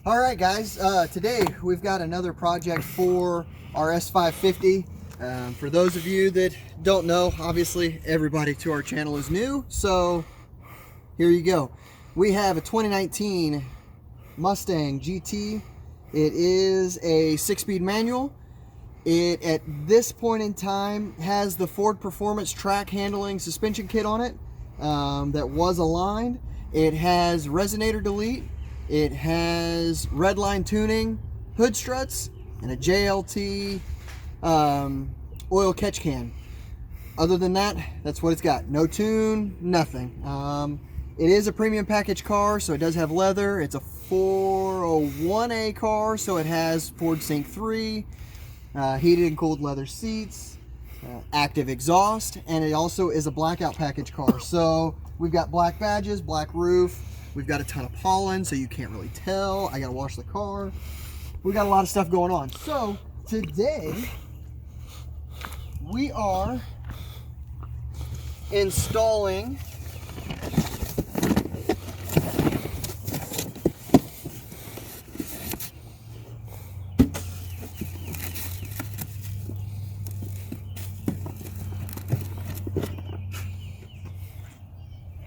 All right, guys, today we've got another project for our S550. For those of you that don't know, obviously everybody to our channel is new, so here you go. We have a 2019 Mustang GT. It is a 6-speed manual. It, at this point in time, has the Ford Performance track handling suspension kit on it that was aligned. It has resonator delete. It has red line tuning, hood struts, and a JLT oil catch can. Other than that, that's what it's got. No tune, nothing. It is a premium package car, so it does have leather. It's a 401A car, so it has Ford Sync 3, heated and cooled leather seats, active exhaust, and it also is a blackout package car. So we've got black badges, black roof. We've got a ton of pollen, so you can't really tell. I gotta wash the car. We got a lot of stuff going on. So today we are installing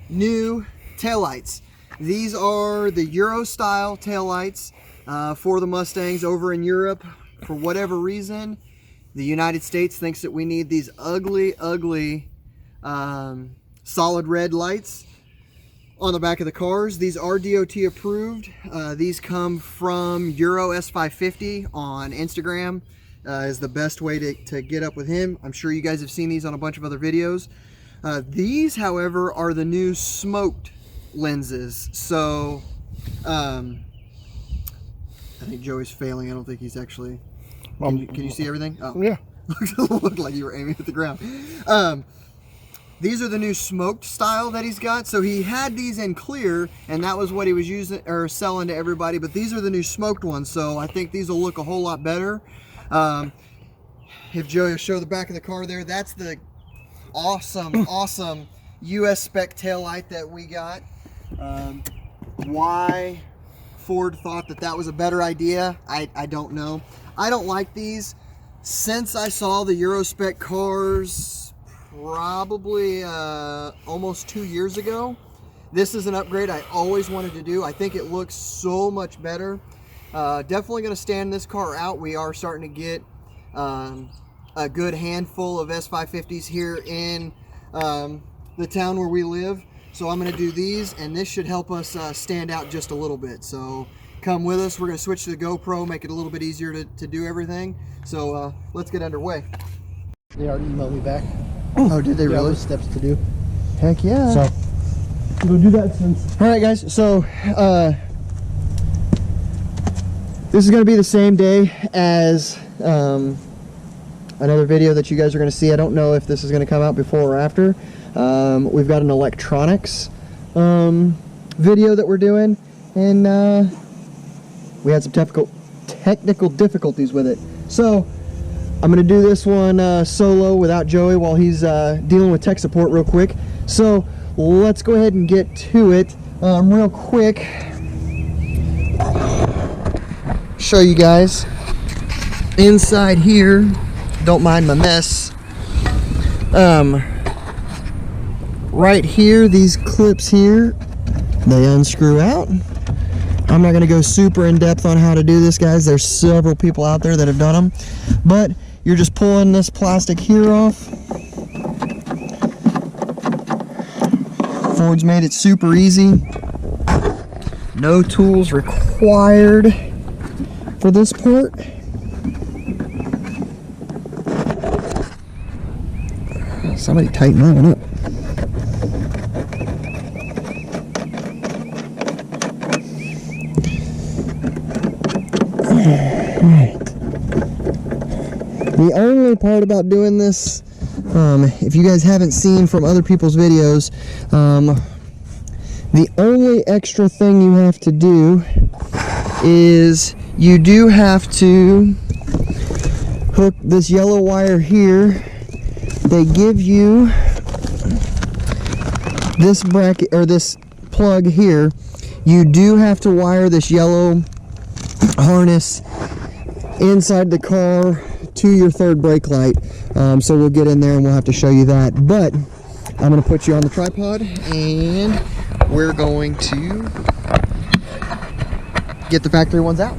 new taillights. These are the Euro style taillights for the Mustangs over in Europe. For whatever reason, the United States thinks that we need these ugly solid red lights on the back of the cars. These are DOT approved. These come from Euro S550 on Instagram. Is the best way to get up with him. I'm sure you guys have seen these on a bunch of other videos. These, however, are the new smoked lenses. So I think Joey's failing. I don't think he's actually can you see everything? Oh yeah. Looked like you were aiming at the ground. These are the new smoked style that he's got. So he had these in clear, and that was what he was using or selling to everybody, but these are the new smoked ones, so I think these will look a whole lot better. If Joey will show the back of the car there, that's the awesome US spec taillight that we got. Why Ford thought that was a better idea, I don't know. I don't like these. Since I saw the Euro spec cars probably almost 2 years ago, this is an upgrade I always wanted to do. I think it looks so much better. Definitely going to stand this car out. We are starting to get a good handful of S550s here in the town where we live. So I'm going to do these, and this should help us stand out just a little bit. So come with us. We're going to switch to the GoPro, make it a little bit easier to do everything. So let's get underway. They already emailed me back. Oh, did they really? Steps to do. Heck yeah. So we'll do that since. All right, guys. So this is going to be the same day as another video that you guys are going to see. I don't know if this is going to come out before or after. We've got an electronics video that we're doing, and we had some technical difficulties with it. So I'm going to do this one solo without Joey while he's dealing with tech support real quick. So let's go ahead and get to it real quick. Show you guys inside here. Don't mind my mess. Right here, these clips here, they unscrew out. I'm not going to go super in depth on how to do this, guys. There's several people out there that have done them, but you're just pulling this plastic here off. Ford's made it super easy. No tools required for this part. Somebody tighten that one up. Alright. The only part about doing this, if you guys haven't seen from other people's videos, the only extra thing you have to do is you do have to hook this yellow wire here. They give you this bracket or this plug here. You do have to wire this yellow harness inside the car to your third brake light. So we'll get in there and we'll have to show you that. But I'm going to put you on the tripod and we're going to get the factory ones out.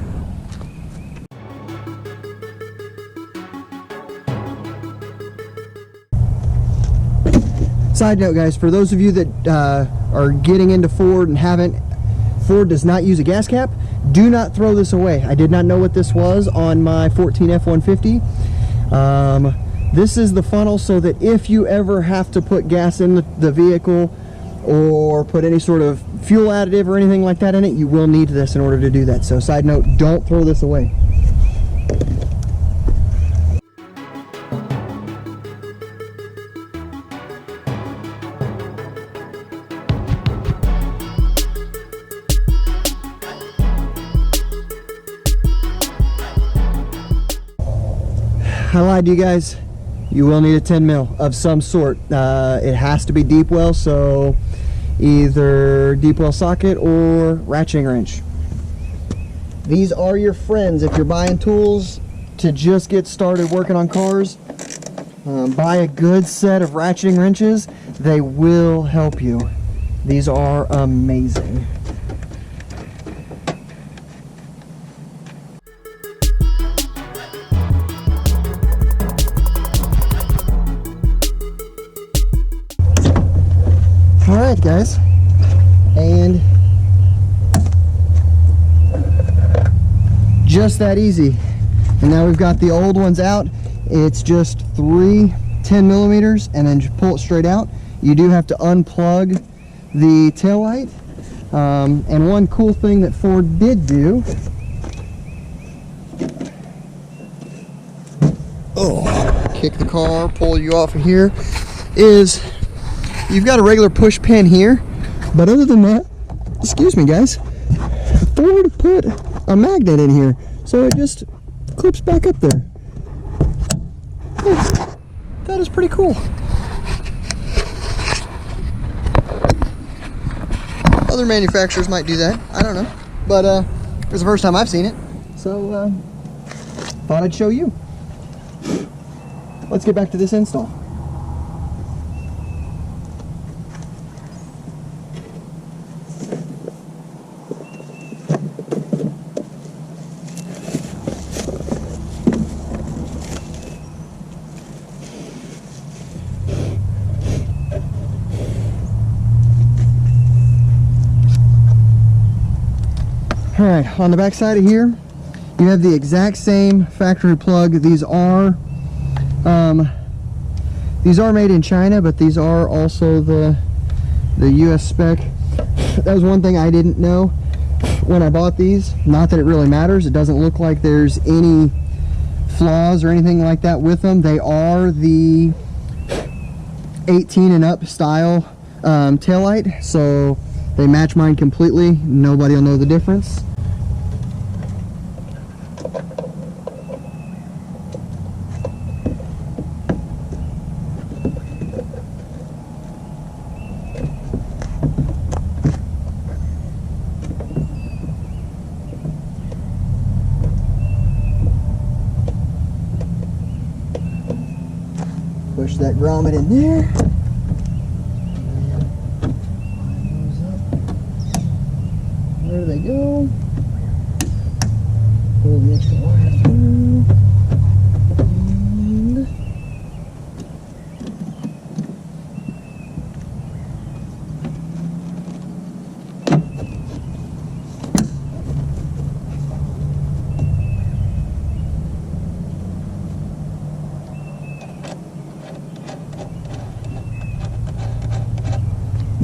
Side note, guys, for those of you that are getting into Ford and haven't, Ford does not use a gas cap. Do not throw this away. I did not know what this was on my 14 F-150. This is the funnel so that if you ever have to put gas in the vehicle or put any sort of fuel additive or anything like that in it, you will need this in order to do that. So side note, don't throw this away. I lied to you guys. You will need a 10 mil of some sort. It has to be deep well, so either deep well socket or ratcheting wrench. These are your friends if you're buying tools to just get started working on cars. Buy a good set of ratcheting wrenches. They will help you. These are amazing. Alright guys, and just that easy. And now we've got the old ones out. It's just 3 10 millimeters and then just pull it straight out. You do have to unplug the tail light. And one cool thing that Ford did do, kick the car, pull you off of here, is you've got a regular push pin here, but other than that, excuse me guys, Ford put a magnet in here, so it just clips back up there. That is pretty cool. Other manufacturers might do that, I don't know, but it's the first time I've seen it, so thought I'd show you. Let's get back to this install. Alright, on the back side of here, you have the exact same factory plug. These are made in China, but these are also the US spec. That was one thing I didn't know when I bought these. Not that it really matters. It doesn't look like there's any flaws or anything like that with them. They are the 18 and up style taillight, so they match mine completely. Nobody will know the difference. Push that grommet in there. There they go. Pull the extra wire through. And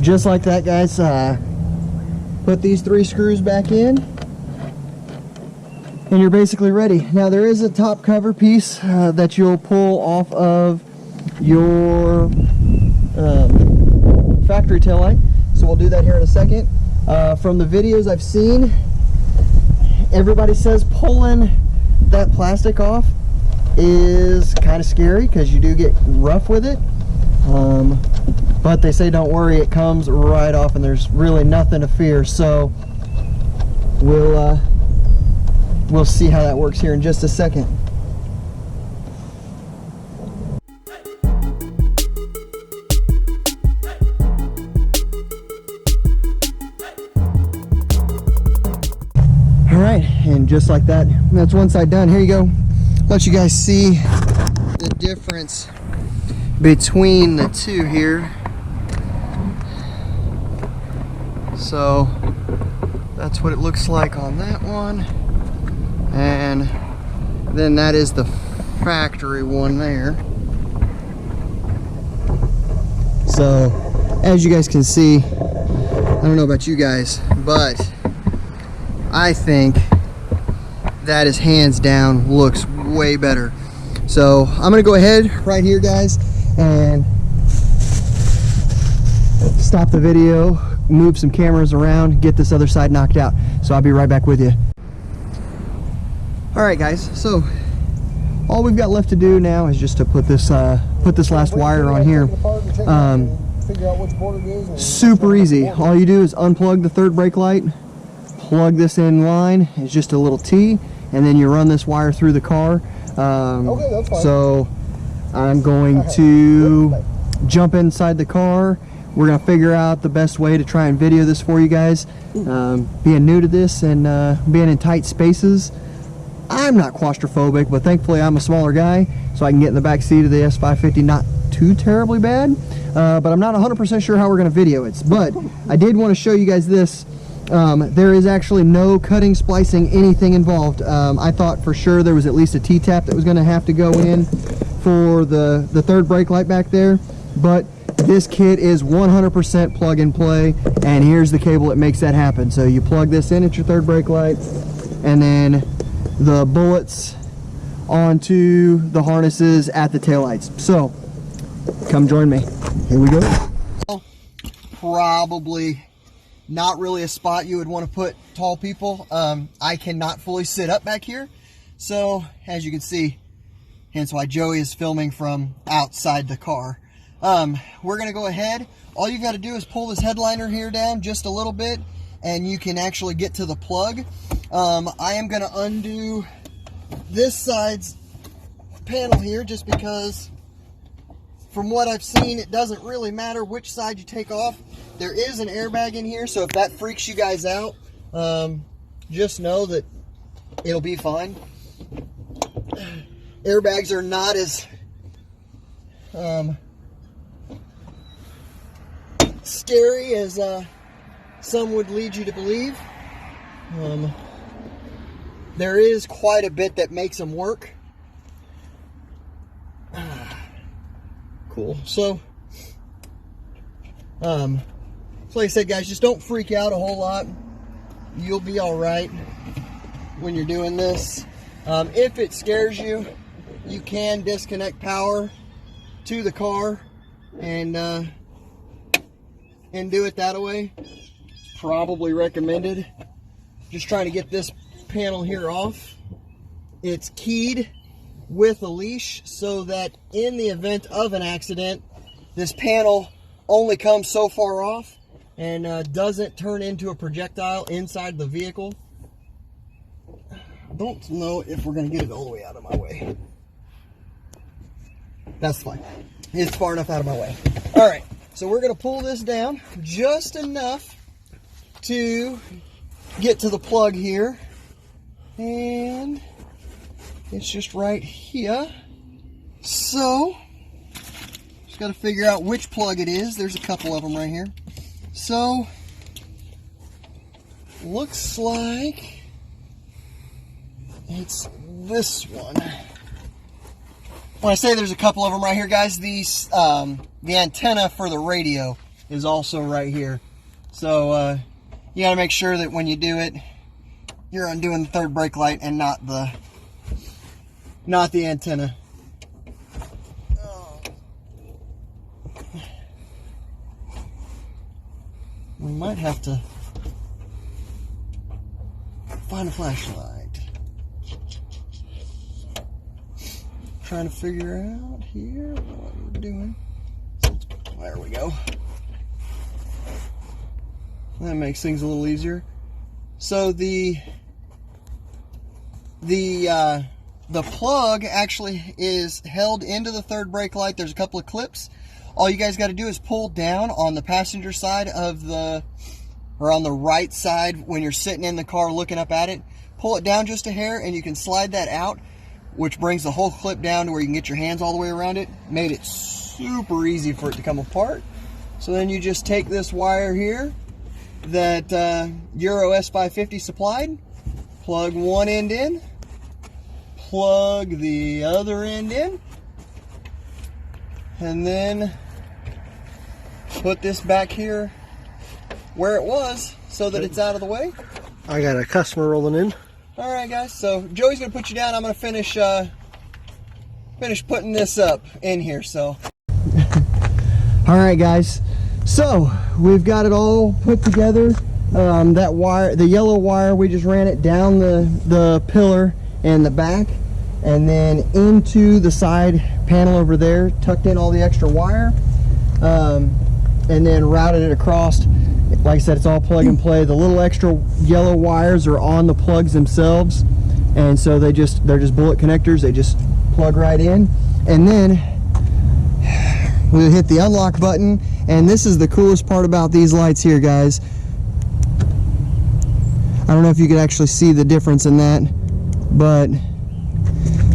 just like that, guys. Put these 3 screws back in and you're basically ready. Now there is a top cover piece that you'll pull off of your factory taillight, so we'll do that here in a second. From the videos I've seen, everybody says pulling that plastic off is kind of scary because you do get rough with it. But they say don't worry, it comes right off and there's really nothing to fear. So we'll we'll see how that works here in just a second. All right, and just like that, that's one side done. Here you go. Let you guys see the difference between the two here. So that's what it looks like on that one, and then that is the factory one there. So as you guys can see, I don't know about you guys, but I think that is hands down looks way better. So I'm gonna go ahead right here, guys, and stop the video, move some cameras around, get this other side knocked out. So I'll be right back with you. All right, guys, so all we've got left to do now is just to put this last wire on here. Super easy. All you do is unplug the third brake light, plug this in line. It's just a little T, and then you run this wire through the car. Okay, that's fine. So I'm going to jump inside the car. We're gonna figure out the best way to try and video this for you guys. Being new to this and being in tight spaces, I'm not claustrophobic, but thankfully I'm a smaller guy, so I can get in the back seat of the S550 not too terribly bad. But I'm not 100% sure how we're gonna video it. But I did want to show you guys this. There is actually no cutting, splicing, anything involved. I thought for sure there was at least a T-tap that was gonna have to go in for the third brake light back there, but this kit is 100% plug and play, and here's the cable that makes that happen. So you plug this in at your third brake light, and then the bullets onto the harnesses at the taillights. So come join me. Here we go. Probably not really a spot you would want to put tall people. I cannot fully sit up back here, so as you can see, hence why Joey is filming from outside the car. We're gonna go ahead. All you got to do is pull this headliner here down just a little bit, and you can actually get to the plug. I am gonna undo this side's panel here, just because from what I've seen, it doesn't really matter which side you take off. There is an airbag in here, so if that freaks you guys out, just know that it'll be fine. Airbags are not as scary as some would lead you to believe. There is quite a bit that makes them work. Cool. So like I said, guys, just don't freak out a whole lot. You'll be all right when you're doing this. If it scares you, you can disconnect power to the car and do it that way. Probably recommended. Just trying to get this panel here off. It's keyed with a leash so that in the event of an accident, this panel only comes so far off and doesn't turn into a projectile inside the vehicle. I don't know if we're going to get it all the way out of my way. That's fine. It's far enough out of my way. All right, so we're going to pull this down just enough to get to the plug here. And it's just right here. So just got to figure out which plug it is. There's a couple of them right here. So looks like it's this one. When I say there's a couple of them right here, guys, these the antenna for the radio is also right here. So you got to make sure that when you do it, you're undoing the third brake light and not the antenna. We might have to find a flashlight. Trying to figure out here what we're doing. There we go. That makes things a little easier. So the the plug actually is held into the third brake light. There's a couple of clips. All you guys got to do is pull down on the passenger side of or on the right side when you're sitting in the car looking up at it. Pull it down just a hair and you can slide that out, which brings the whole clip down to where you can get your hands all the way around it. Made it super easy for it to come apart. So then you just take this wire here that Euro S550 supplied, plug one end in, plug the other end in, and then put this back here where it was so that it's out of the way. I got a customer rolling in. All right, guys, so Joey's gonna put you down. I'm gonna finish putting this up in here. So all right, guys, so we've got it all put together. That wire, the yellow wire, we just ran it down the pillar and the back, and then into the side panel over there, tucked in all the extra wire, and then routed it across. Like I said, it's all plug and play. The little extra yellow wires are on the plugs themselves, and so they're just bullet connectors. They just plug right in, and then we'll hit the unlock button. And this is the coolest part about these lights here, guys. I don't know if you can actually see the difference in that, but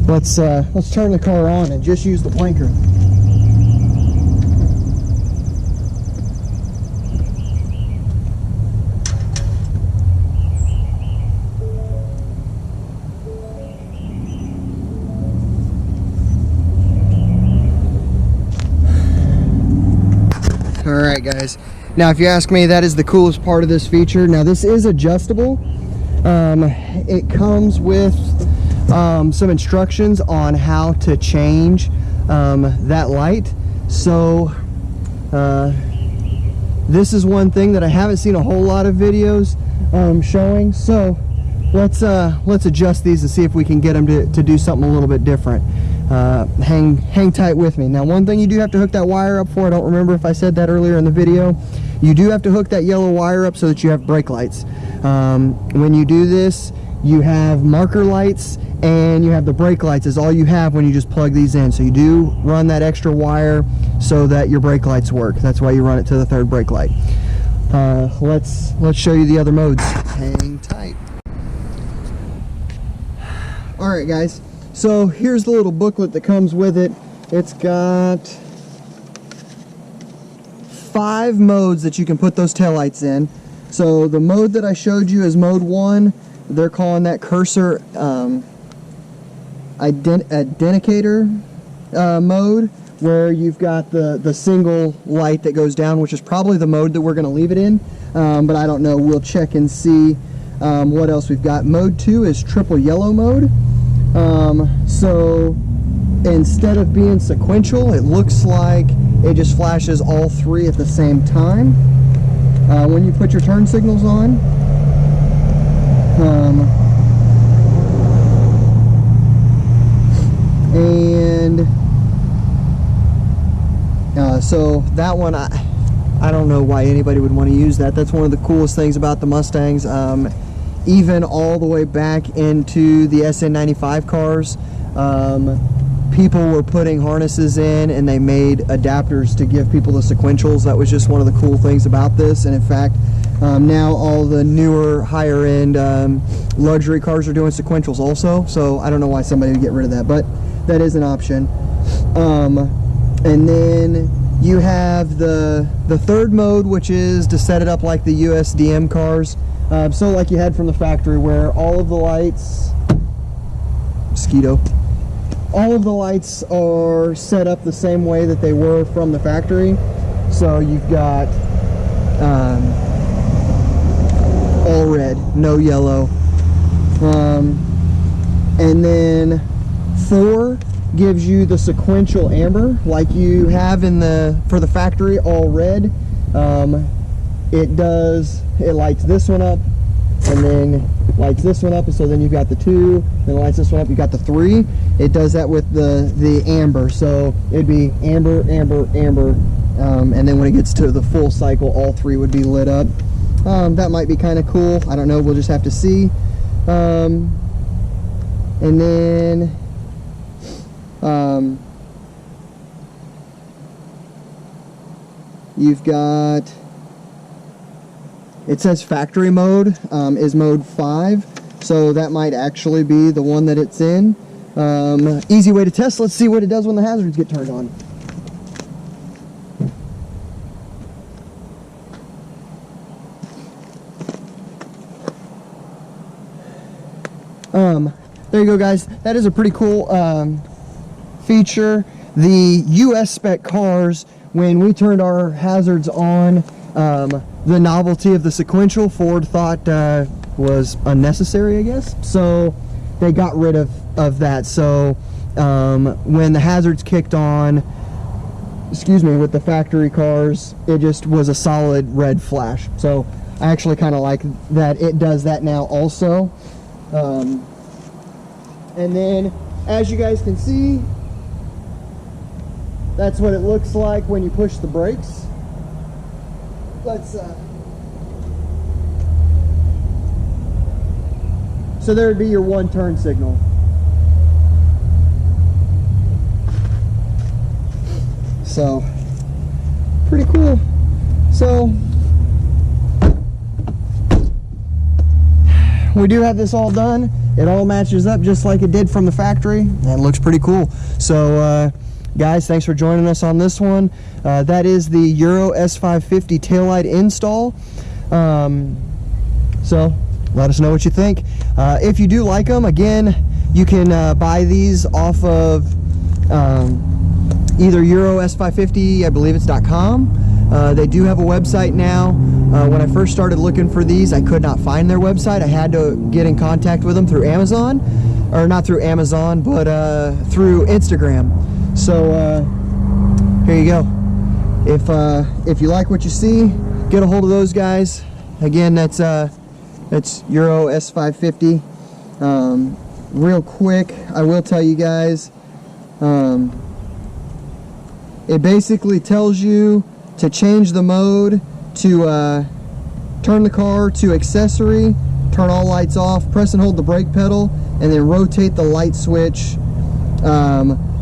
let's turn the car on and just use the blinker. Alright, guys, now if you ask me, that is the coolest part of this feature. Now this is adjustable. It comes with some instructions on how to change that light. So this is one thing that I haven't seen a whole lot of videos showing. So let's adjust these and see if we can get them to do something a little bit different. Hang tight with me. Now, one thing you do have to hook that wire up for, I don't remember if I said that earlier in the video, you do have to hook that yellow wire up so that you have brake lights. When you do this, you have marker lights and you have the brake lights is all you have when you just plug these in. So you do run that extra wire so that your brake lights work. That's why you run it to the third brake light. Let's show you the other modes. Hang tight. All right, guys. So here's the little booklet that comes with it. It's got 5 modes that you can put those taillights in. So the mode that I showed you is mode 1. They're calling that cursor identicator mode, where you've got the single light that goes down, which is probably the mode that we're going to leave it in. But I don't know. We'll check and see what else we've got. Mode 2 is triple yellow mode. So instead of being sequential, it looks like it just flashes all 3 at the same time. When you put your turn signals on, so that one, I don't know why anybody would want to use that. That's one of the coolest things about the Mustangs. Even all the way back into the SN95 cars, people were putting harnesses in and they made adapters to give people the sequentials. That was just one of the cool things about this. And in fact, now all the newer higher end luxury cars are doing sequentials also. So I don't know why somebody would get rid of that, but that is an option. And then you have the third mode, which is to set it up like the USDM cars. So like you had from the factory, where all of the lights, all of the lights are set up the same way that they were from the factory. So you've got all red, no yellow. And then 4 gives you the sequential amber like you have for the factory, all red. It lights this one up and then lights this one up, and so then you've got the 2, then it lights this one up, you've got the 3. It does that with the amber, so it'd be amber, amber, amber, and then when it gets to the full cycle, all 3 would be lit up. That might be kind of cool. I don't know, we'll just have to see. And then you've got, it says factory mode is mode 5, so that might actually be the one that it's in. Easy way to test. Let's see what it does when the hazards get turned on. There you go, guys. That is a pretty cool feature. The US spec cars, when we turned our hazards on, the novelty of the sequential, Ford thought was unnecessary, I guess. So they got rid of that. So when the hazards kicked on, excuse me, with the factory cars, it just was a solid red flash. So I actually kind of like that it does that now also. And then, as you guys can see, that's what it looks like when you push the brakes. Let's so there would be your 1-turn signal. So pretty cool. So we do have this all done. It all matches up just like it did from the factory, and it looks pretty cool. So guys, thanks for joining us on this one. That is the Euro S550 taillight install. So let us know what you think. If you do like them, again, you can buy these off of either Euro S550, I believe it's .com. They do have a website now. When I first started looking for these, I could not find their website. I had to get in contact with them through Amazon, or not through Amazon, but through Instagram. So here you go. If you like what you see, get a hold of those guys. Again, that's Euro S550. Real quick, I will tell you guys, it basically tells you to change the mode to turn the car to accessory, turn all lights off, press and hold the brake pedal, and then rotate the light switch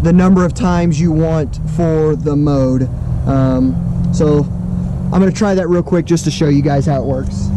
the number of times you want for the mode. So I'm going to try that real quick just to show you guys how it works.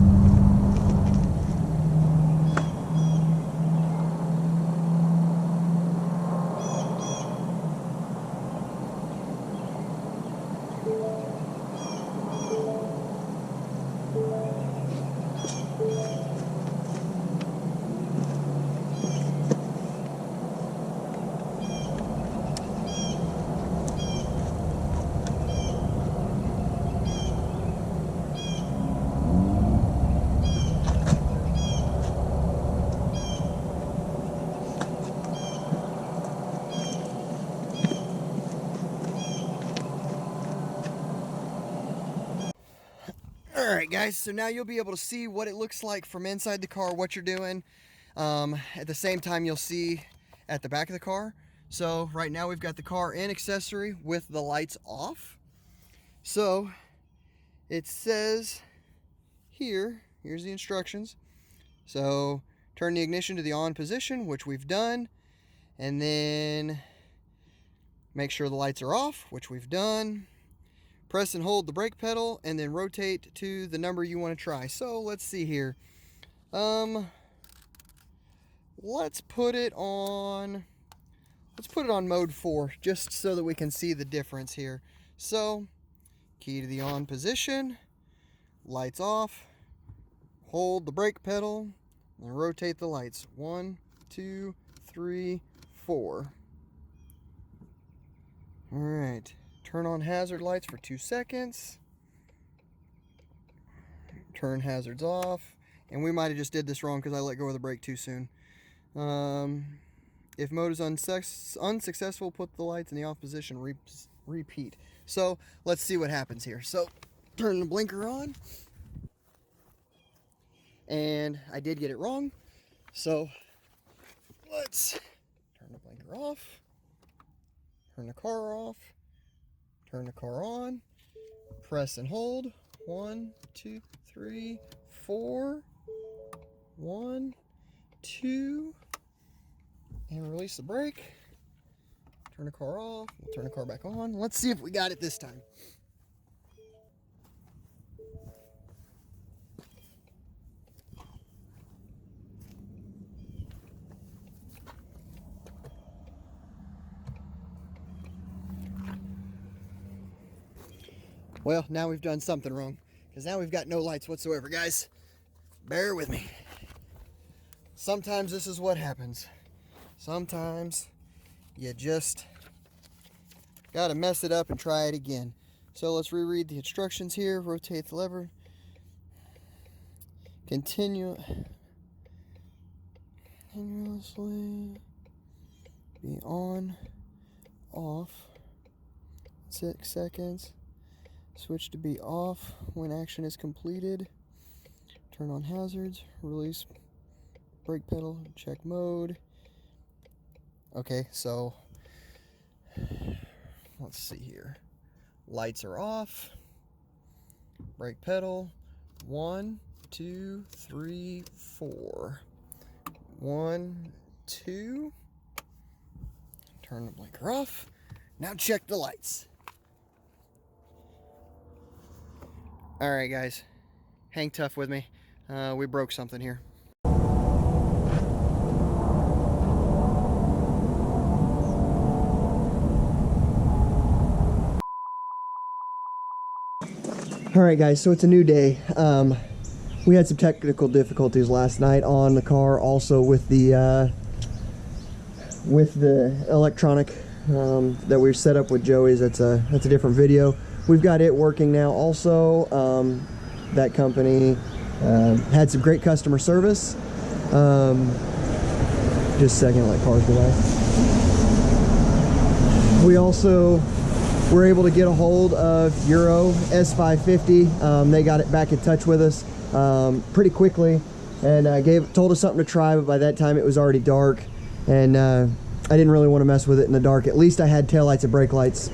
Alright guys, so now you'll be able to see what it looks like from inside the car, what you're doing. At the same time, you'll see at the back of the car. So right now we've got the car in accessory with the lights off. So it says here's the instructions. So turn the ignition to the on position, which we've done, and then make sure the lights are off, which we've done. Press and hold the brake pedal, and then rotate to the number you want to try. So let's see here. Let's put it on mode 4, just so that we can see the difference here. So key to the on position, lights off, hold the brake pedal, and rotate the lights. 1, 2, 3, 4. All right. Turn on hazard lights for 2 seconds. Turn hazards off. And we might have just did this wrong because I let go of the brake too soon. If mode is unsuccessful, put the lights in the off position. Repeat. So let's see what happens here. So turn the blinker on. And I did get it wrong. So let's turn the blinker off. Turn the car off. Turn the car on, press and hold. 1, 2, 3, 4. 1, 2, And release the brake. Turn the car off. We'll turn the car back on. Let's see if we got it this time. Well, now we've done something wrong, because now we've got no lights whatsoever, guys. Bear with me. Sometimes this is what happens. Sometimes you just gotta mess it up and try it again. So let's reread the instructions here. Rotate the lever. Continuously be on, off, 6 seconds. Switch to be off when action is completed. Turn on hazards, release brake pedal, check mode. Okay, so let's see here. Lights are off. Brake pedal. 1, 2, 3, 4. 1, 2. Turn the blinker off. Now check the lights. All right, guys, hang tough with me. We broke something here. All right, guys, so it's a new day. We had some technical difficulties last night on the car, also with the electronic that we set up with Joey's. That's a different video. We've got it working now. Also, that company had some great customer service. Just a second, let cars go by. We also were able to get a hold of Euro S550. They got it back in touch with us pretty quickly, and told us something to try, but by that time it was already dark, and I didn't really want to mess with it in the dark. At least I had taillights and brake lights.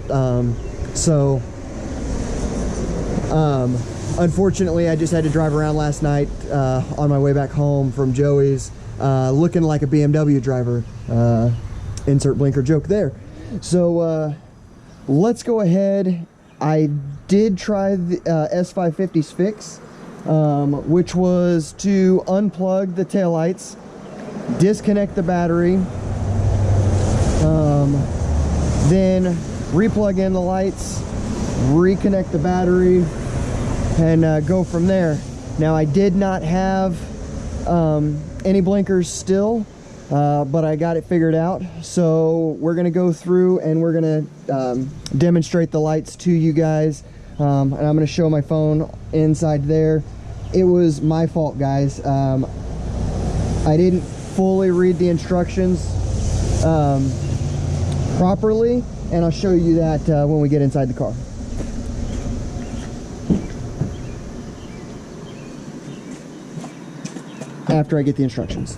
Unfortunately, I just had to drive around last night on my way back home from Joey's, looking like a BMW driver. Insert blinker joke there. So let's go ahead. I did try the S550's fix, which was to unplug the taillights, disconnect the battery, then replug in the lights, reconnect the battery, and go from there. Now, I did not have any blinkers still, but I got it figured out. So we're gonna go through and we're gonna demonstrate the lights to you guys, and I'm gonna show my phone inside there. It was my fault, guys. I didn't fully read the instructions properly, and I'll show you that when we get inside the car. After I get the instructions.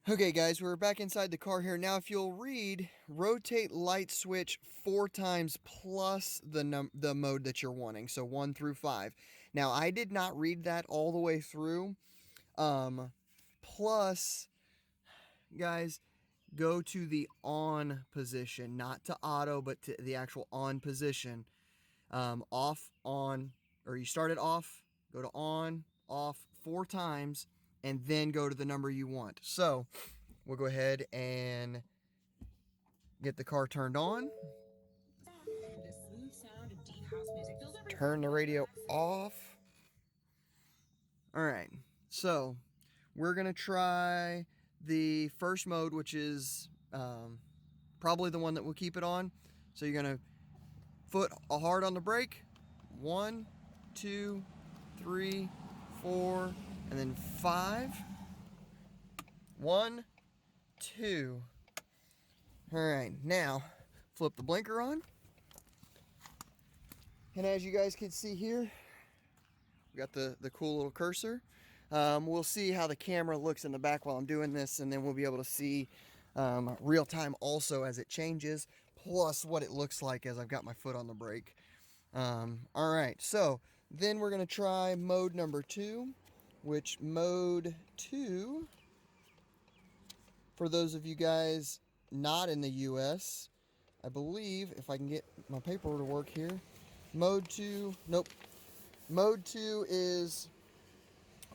Okay, guys, we're back inside the car here. Now, if you'll read, rotate light switch 4 times plus the mode that you're wanting, so 1 through 5. Now, I did not read that all the way through. Plus, guys, go to the on position, not to auto, but to the actual on position. Off, on, or you start it off, go to on, off 4 times, and then go to the number you want. So we'll go ahead and get the car turned on. Turn the radio off. All right, so we're gonna try the first mode, which is probably the one that we'll keep it on. So you're gonna foot hard on the brake. 1, 2, 3, 4, and then 5. 1, 2. All right, now flip the blinker on. And as you guys can see here, we got the cool little cursor. We'll see how the camera looks in the back while I'm doing this, and then we'll be able to see real time also as it changes, plus what it looks like as I've got my foot on the brake. All right, so then we're going to try mode number 2, which mode 2, for those of you guys not in the US, I believe, if I can get my paper to work here, mode 2, nope, mode 2 is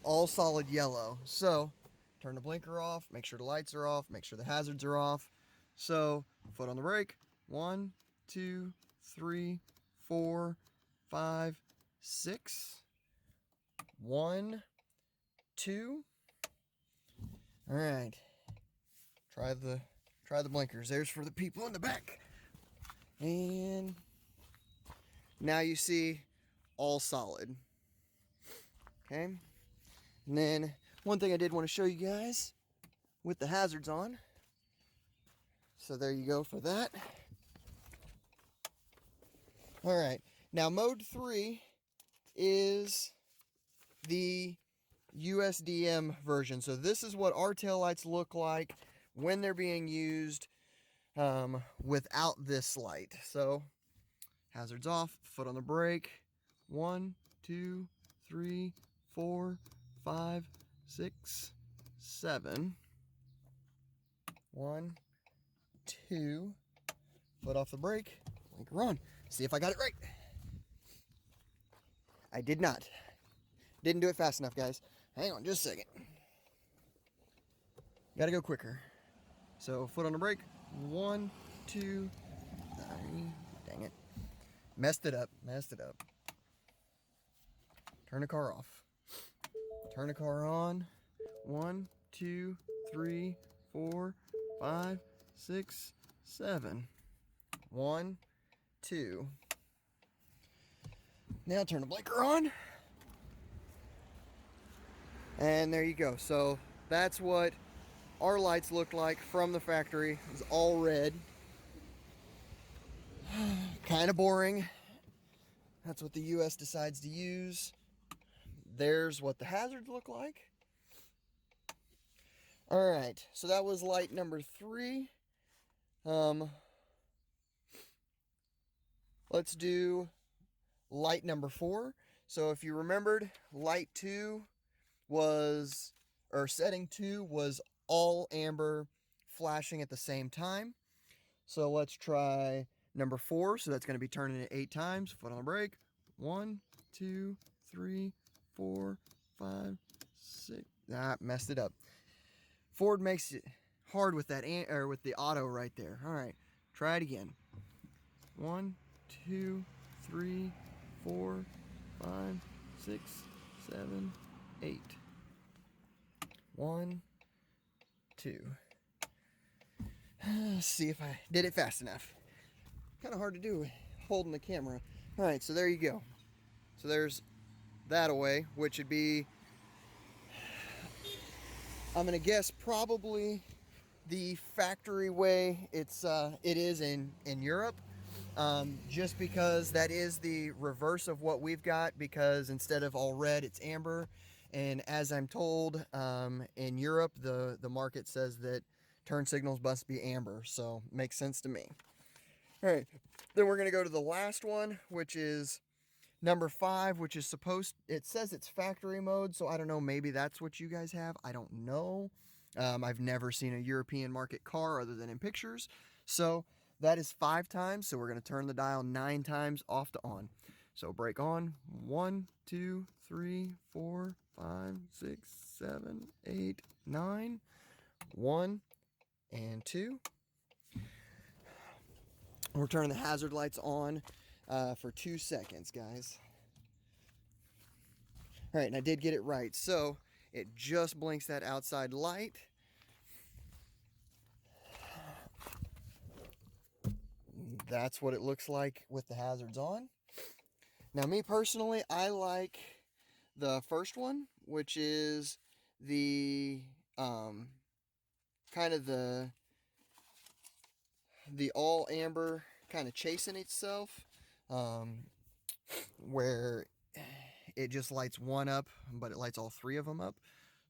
all solid yellow. So turn the blinker off, make sure the lights are off, make sure the hazards are off. So foot on the brake, 1, 2, 3, 4, 5, 6, 1, 2. All right, try the blinkers. There's for the people in the back. And now you see all solid. Okay. And then one thing I did want to show you guys with the hazards on. So there you go for that. All right. Now mode 3 is the USDM version. So this is what our taillights look like when they're being used without this light. So hazards off, foot on the brake. 1, 2, 3, 4, 5, 6, 7. 1, 2. Foot off the brake. Blinker on. See if I got it right. I did not. Didn't do it fast enough, guys. Hang on just a second. Gotta go quicker. So foot on the brake. 1, 2, 3. Dang it. Messed it up. Turn the car off. Turn the car on. 1, 2, 3, 4, 5, 6, 7. 1, 2. Now turn the blinker on. And there you go. So that's what our lights look like from the factory. It's all red. Kind of boring. That's what the US decides to use. There's what the hazards look like. All right, so that was light number 3. Let's do light number 4. So if you remembered, light 2 was, or setting 2 was all amber flashing at the same time. So let's try number 4. So that's going to be turning it 8 times. Foot on the brake. 1, 2, 3, 4, 5, 6. Ah, messed it up. Ford makes it hard with that or with the auto right there. All right, try it again. 1, 2, 3, 4, 5, 6, 7, 8. 1, 2. Let's see if I did it fast enough. Kind of hard to do holding the camera. All right, so there you go. So there's that away, which would be, I'm gonna guess, probably the factory way it is in Europe, just because that is the reverse of what we've got, because instead of all red, it's amber. And as I'm told, in Europe, the market says that turn signals must be amber, so makes sense to me. All right, then we're gonna go to the last one, which is number 5, which is it says it's factory mode, so I don't know, maybe that's what you guys have. I don't know. I've never seen a European market car other than in pictures. So that is 5 times, so we're going to turn the dial 9 times off to on. So brake on. 1, 2, 3, 4, 5, 6, 7, 8, 9. 1 and 2. We're turning the hazard lights on for 2 seconds, guys. All right, and I did get it right. So it just blinks that outside light. That's what it looks like with the hazards on. Now, me personally, I like the first one, which is the kind of the all amber kind of chasing itself, where it just lights one up, but it lights all 3 of them up.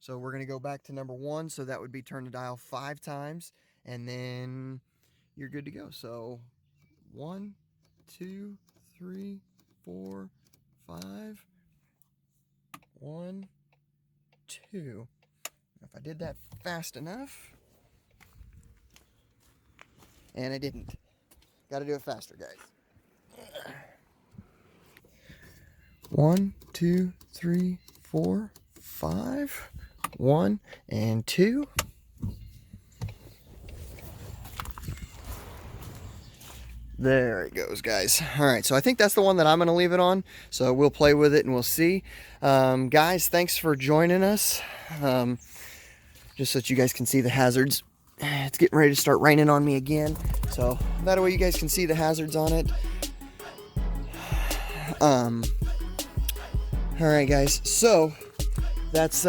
So we're going to go back to number 1. So that would be turn the dial 5 times. and then you're good to go. So 1, 2, 3, 4, 5. 1, 2. If I did that fast enough, and I didn't. Got to do it faster, guys. 1, 2, 3, 4, 5. 1 and 2. There it goes, guys. All right, so I think that's the one that I'm going to leave it on. So we'll play with it and we'll see. Guys, thanks for joining us. Just so that you guys can see the hazards. It's getting ready to start raining on me again. So that way you guys can see the hazards on it. All right, guys. So that's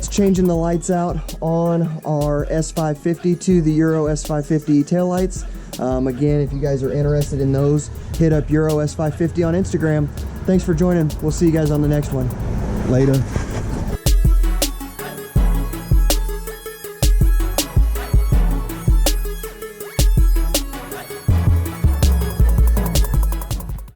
changing the lights out on our S550 to the Euro S550 taillights. Again, if you guys are interested in those, hit up Euro S550 on Instagram. Thanks for joining. We'll see you guys on the next one. Later.